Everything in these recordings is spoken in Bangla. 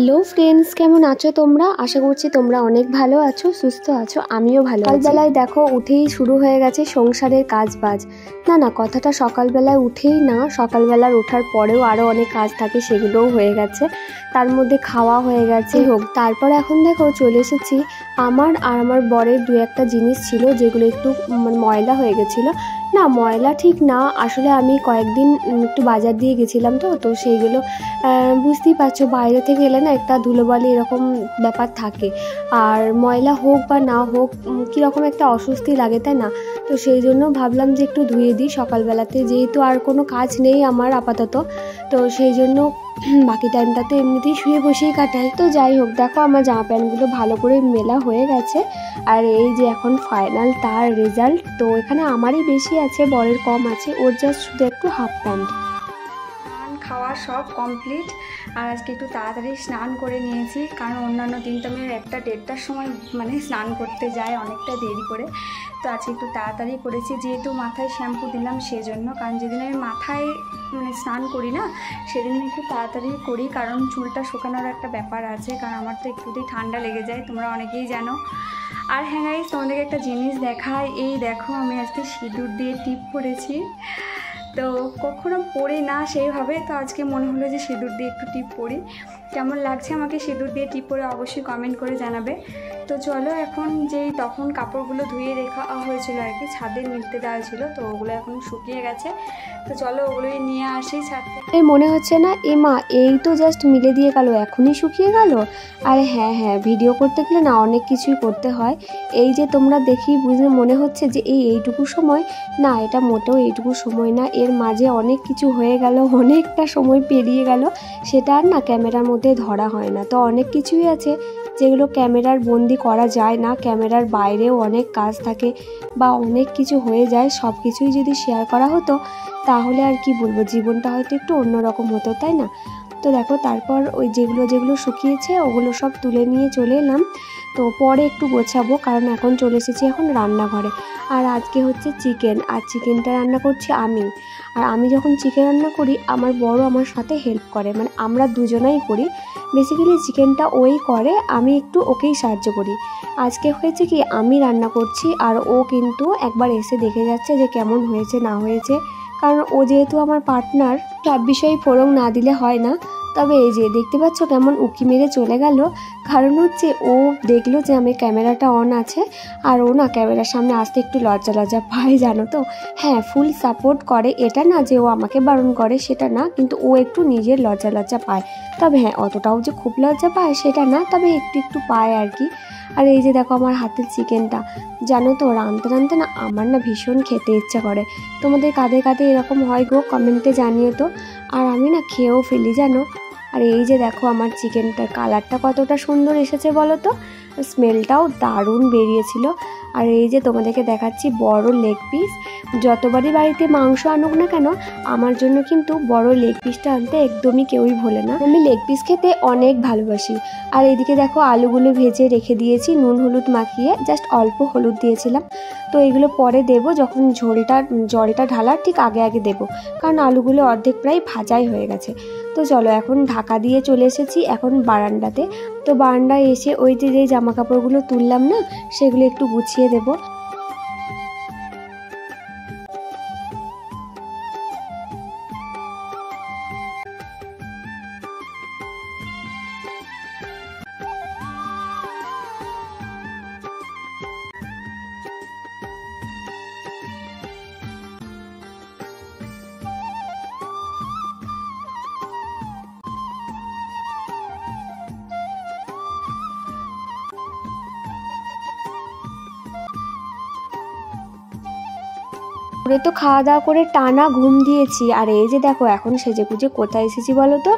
হ্যালো ফ্রেন্ডস, কেমন আছো তোমরা? আশা করছি তোমরা অনেক ভালো আছো, সুস্থ আছো। আমিও ভালো আছি। সকালবেলায় দেখো উঠেই শুরু হয়ে গেছে সংসারের কাজবাজ। না কথাটা সকালবেলায় উঠেই না, সকালবেলার ওঠার পরেও আরও অনেক কাজ থাকে, সেগুলোও হয়ে গেছে। তার মধ্যে খাওয়া হয়ে গেছে হোক। তারপর এখন দেখো চলে এসেছি আমার আর আমার বরের দু একটা জিনিস ছিল যেগুলো একটু ময়লা হয়ে গেছিলো। না ময়লা ঠিক না, আসলে আমি কয়েকদিন একটু বাজার দিয়ে গেছিলাম তো সেইগুলো বুঝতেই পারছো, বাইরে থেকে এলে না একটা ধুলোবালি এরকম ব্যাপার থাকে। আর ময়লা হোক বা না হোক কীরকম একটা অস্বস্তি লাগে, তাই না? তো সেই জন্য ভাবলাম যে একটু ধুয়ে দিই সকালবেলাতে, যেহেতু আর কোনো কাজ নেই আমার আপাতত। তো সেই জন্য বাকি টাইমটাতে এমনিতেই শুয়ে বসেই কাটাই। তো যাই হোক, দেখো আমার জামা প্যান্টগুলো ভালো করে মেলা হয়ে গেছে। আর এই যে এখন ফাইনাল তার রেজাল্ট। তো এখানে আমারই বেশি আছে, বরের কম আছে, ওর জাস্ট শুধু একটু হাফ প্যান্ট। খাওয়া সব কমপ্লিট। আর আজকে একটু তাড়াতাড়ি স্নান করে নিয়েছি, কারণ অন্যান্য দিন তো আমি 1টা-1:30টার সময় স্নান করতে যাই অনেকটা দেরি করে। তো আজকে একটু তাড়াতাড়ি করেছি, যেহেতু মাথায় শ্যাম্পু দিলাম সেজন্য। কারণ যেদিন আমি মাথায় স্নান করি না, সেদিন একটু তাড়াতাড়ি করি, কারণ চুলটা শুকানোর একটা ব্যাপার আছে। কারণ আমার তো একটুতেই ঠান্ডা লেগে যায়, তোমরা অনেকেই জানো। আর হ্যাঁ গাইস, তোমাদেরকে একটা জিনিস দেখায়। এই দেখো, আমি আজকে সিঁদুর দিয়ে টিপ পরেছি। তো কখনো পরি না সেইভাবে, তো আজকে মনে হলো যে সিঁদুর দিয়ে একটু টিপ পরি। কেমন লাগছে আমাকে সিঁদুর দিয়ে টিপ পরে অবশ্যই কমেন্ট করে জানাবে। তো চলো, এখন যেই তখন কাপড়গুলো ধুয়ে রেখা হয়েছিল আর কি, ছাদে মিলতে দেওয়া ছিল, তো ওগুলো এখন শুকিয়ে গেছে। তো চলো ওগুলোই নিয়ে আসি ছাদ থেকে। মনে হচ্ছে না এ মা, এই তো জাস্ট মিলে দিয়ে গেল, এখনই শুকিয়ে গেল। আর হ্যাঁ, ভিডিও করতে গেলে না অনেক কিছুই করতে হয়। এই যে তোমরা দেখি বুঝলে মনে হচ্ছে যে এইটুকু সময়, না এটা মোটেও এইটুকু সময় না, এর মাঝে অনেক কিছু হয়ে গেল, অনেকটা সময় পেরিয়ে গেল, সেটা আর না ক্যামেরার মধ্যে ধরা হয় না। তো অনেক কিছুই আছে যেগুলো ক্যামেরার বন্দি করা যায় না, ক্যামেরার বাইরেও অনেক কাজ থাকে বা অনেক কিছু হয়ে যায়। সব কিছুই যদি শেয়ার করা হতো তাহলে আর কি বলবো, জীবনটা হয়তো একটু অন্যরকম হতো, তাই না? তো দেখো, তারপর ওই যেগুলো শুকিয়েছে ওগুলো সব তুলে নিয়ে চলে এলাম। তো পরে একটু গোছাবো, কারণ এখন চলে এসেছি এখন রান্নাঘরে। আর আজকে হচ্ছে চিকেন, আর চিকেনটা রান্না করছি আমি। আর আমি যখন চিকেন রান্না করি, আমার বড় আমার সাথে হেল্প করে, আমরা দুজনাই করি। বেসিক্যালি চিকেনটা ওই করে, আমি একটু ওকেই সাহায্য করি। আজকে হয়েছে কি, আমি রান্না করছি আর ও কিন্তু একবার এসে দেখে যাচ্ছে যে কেমন হয়েছে না হয়েছে, কারণ ও যেহেতু আমার পার্টনার, সব বিষয়ে ফোড়ন না দিলে হয় না। তবে এই যে দেখতে পাচ্ছ কেমন উকি মেরে চলে গেল, কারণ হচ্ছে ও দেখলো যে আমি ক্যামেরাটা অন আছে, আর ও না ক্যামেরার সামনে আসতে একটু লজ্জা পায়, জানো তো। হ্যাঁ, ফুল সাপোর্ট করে, এটা না যে ও আমাকে বারণ করে সেটা না, কিন্তু ও একটু নিজের লজ্জা পায়। তবে হ্যাঁ, অতটাও যে খুব লজ্জা পায় সেটা না, তবে একটু পায় আর কি। আর এই যে দেখো আমার হাতের চিকেনটা, জানো তো রাঁধতে না আমার না ভীষণ খেতে ইচ্ছা করে। তোমাদের কাঁধে এরকম হয় গো, কমেন্টে জানিও তো। আর আমি না খেয়েও ফেলি, জানো। আর এই যে দেখো আমার চিকেনটার কালারটা কতটা সুন্দর এসেছে বলো তো, স্মেলটাও দারুণ বেরিয়েছিল। আর এই যে তোমাদেরকে দেখাচ্ছি বড় লেগ পিস। যতবারই বাড়িতে মাংস আনুক না কেন, আমার জন্য কিন্তু বড় লেগ পিসটা আনতে একদমই কেউই ভোলে না। আমি লেগ পিস খেতে অনেক ভালোবাসি। আর এদিকে দেখো আলুগুলো ভেজে রেখে দিয়েছি নুন হলুদ মাখিয়ে, জাস্ট অল্প হলুদ দিয়েছিলাম। তো এগুলো পরে দেবো, যখন জলটা ঢালার ঠিক আগে দেবো, কারণ আলুগুলো অর্ধেক প্রায় ভাজাই হয়ে গেছে। তো চলো, এখন ঢাকা দিয়ে চলে এসেছি এখন বারান্দাতে। তো বারান্দায় এসে ওই যে জামা কাপড়গুলো তুললাম না, সেগুলো একটু গুছিয়ে দেবো। তো খাওয়া দাওয়া করে টানা ঘুম দিয়েছি। আর এই যে দেখো এখন সেজেগুজে কোথায় এসেছি বলো তো।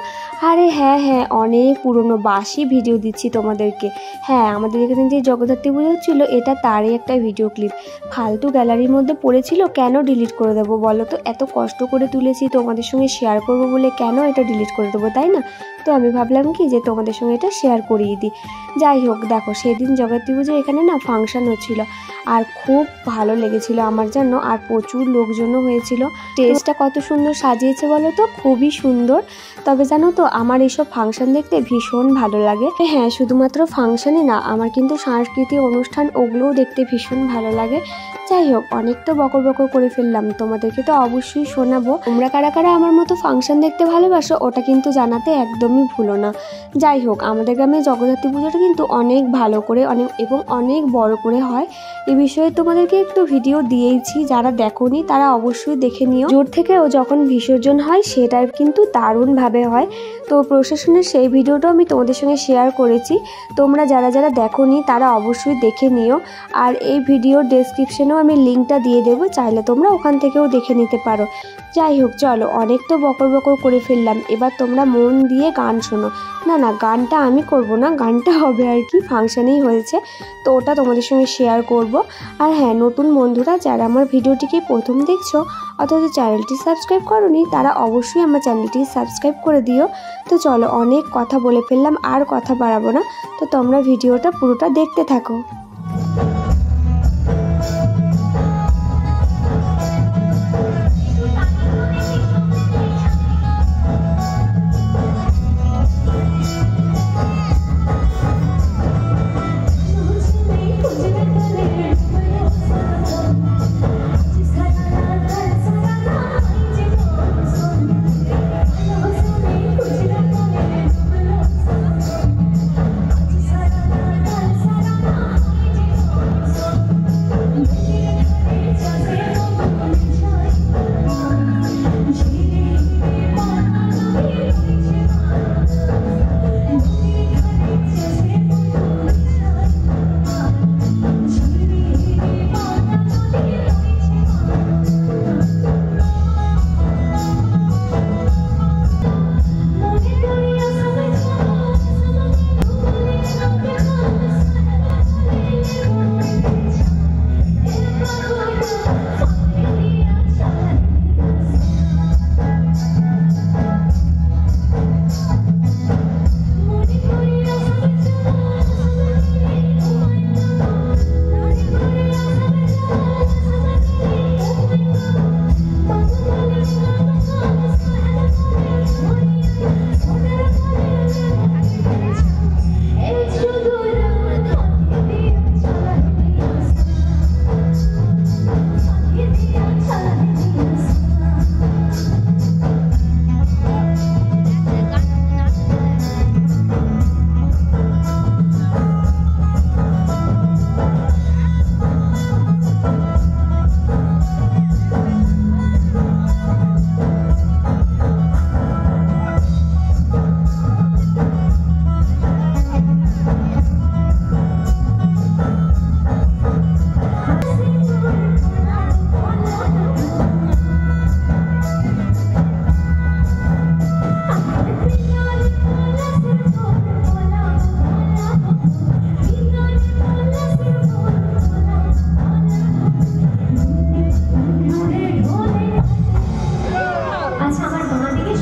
আরে হ্যাঁ, অনেক পুরনো বাসি ভিডিও দিচ্ছি তোমাদেরকে। হ্যাঁ, আমাদের এখানে যে জগদ্ধাত্রী পুজো হচ্ছিলো, এটা তারই একটা ভিডিও ক্লিপ। ফালতু গ্যালারির মধ্যে পড়েছিল, কেন ডিলিট করে দেবো বলো তো? এত কষ্ট করে তুলেছি, তোমাদের সঙ্গে শেয়ার করবো বলে কেন এটা ডিলিট করে দেবো, তাই না? তো আমি ভাবলাম কি যে তোমাদের সঙ্গে এটা শেয়ার করিয়ে দিই। যাই হোক, দেখো সেদিন জগদ্ধাত্রী পুজো এখানে না ফাংশন হচ্ছিল, আর খুব ভালো লেগেছিল আমার জন্য, আর প্রচুর লোকজনও হয়েছিল। স্টেজটা কত সুন্দর সাজিয়েছে বলো তো, খুবই সুন্দর। তবে জানো তো আমার এইসব ফাংশন দেখতে ভীষণ ভালো লাগে। হ্যাঁ, শুধুমাত্র ফাংশনে না, আমার কিন্তু সাংস্কৃতিক অনুষ্ঠান ওগুলোও দেখতে ভীষণ ভালো লাগে। যাই হোক, অনেক তো বকর বকর করে ফেললাম, তোমাদেরকে তো অবশ্যই শোনাবো। তোমরা কারা কারা আমার মতো ফাংশন দেখতে ভালোবাসো ওটা কিন্তু জানাতে একদমই ভুলো না। যাই হোক, আমাদের গ্রামে জগদ্ধাত্রী পুজোটা কিন্তু অনেক ভালো করে অনেক বড় করে হয়। এ বিষয়ে তোমাদেরকে একটু ভিডিও দিয়েইছি, যারা দেখোনি তারা অবশ্যই দেখে নিও। জোর থেকেও যখন বিসর্জন হয় সেটা কিন্তু দারুণভাবে হয়। তো প্রশাসনের সেই ভিডিওটাও আমি তোমাদের সঙ্গে শেয়ার করেছি, তোমরা যারা যারা দেখোনি তারা অবশ্যই দেখে নিও। আর এই ভিডিওর ডেসক্রিপশনেও আমি লিঙ্কটা দিয়ে দেবো, চাইলে তোমরা ওখান থেকেও দেখে নিতে পারো। যাই হোক, চলো অনেক তো বকর বকর করে ফেললাম, এবার তোমরা মন দিয়ে গান শোনো। না, গানটা আমি করব না, গানটা হবে আর কি ফাংশানেই হয়েছে, তো ওটা তোমাদের সঙ্গে শেয়ার করব। আর হ্যাঁ, নতুন বন্ধুরা যারা আমার ভিডিওটিকে প্রথম দেখছো অথচ চ্যানেলটি সাবস্ক্রাইব করোনি, তারা অবশ্যই আমার চ্যানেলটি সাবস্ক্রাইব করে দিও। তো চলো, অনেক কথা বলে ফেললাম, আর কথা বাড়াবো না, তো তোমরা ভিডিওটা পুরোটা দেখতে থাকো।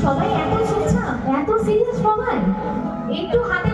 সবাই এত চুপচাপ, এত সিরিয়াস সবাই, একটু হাতে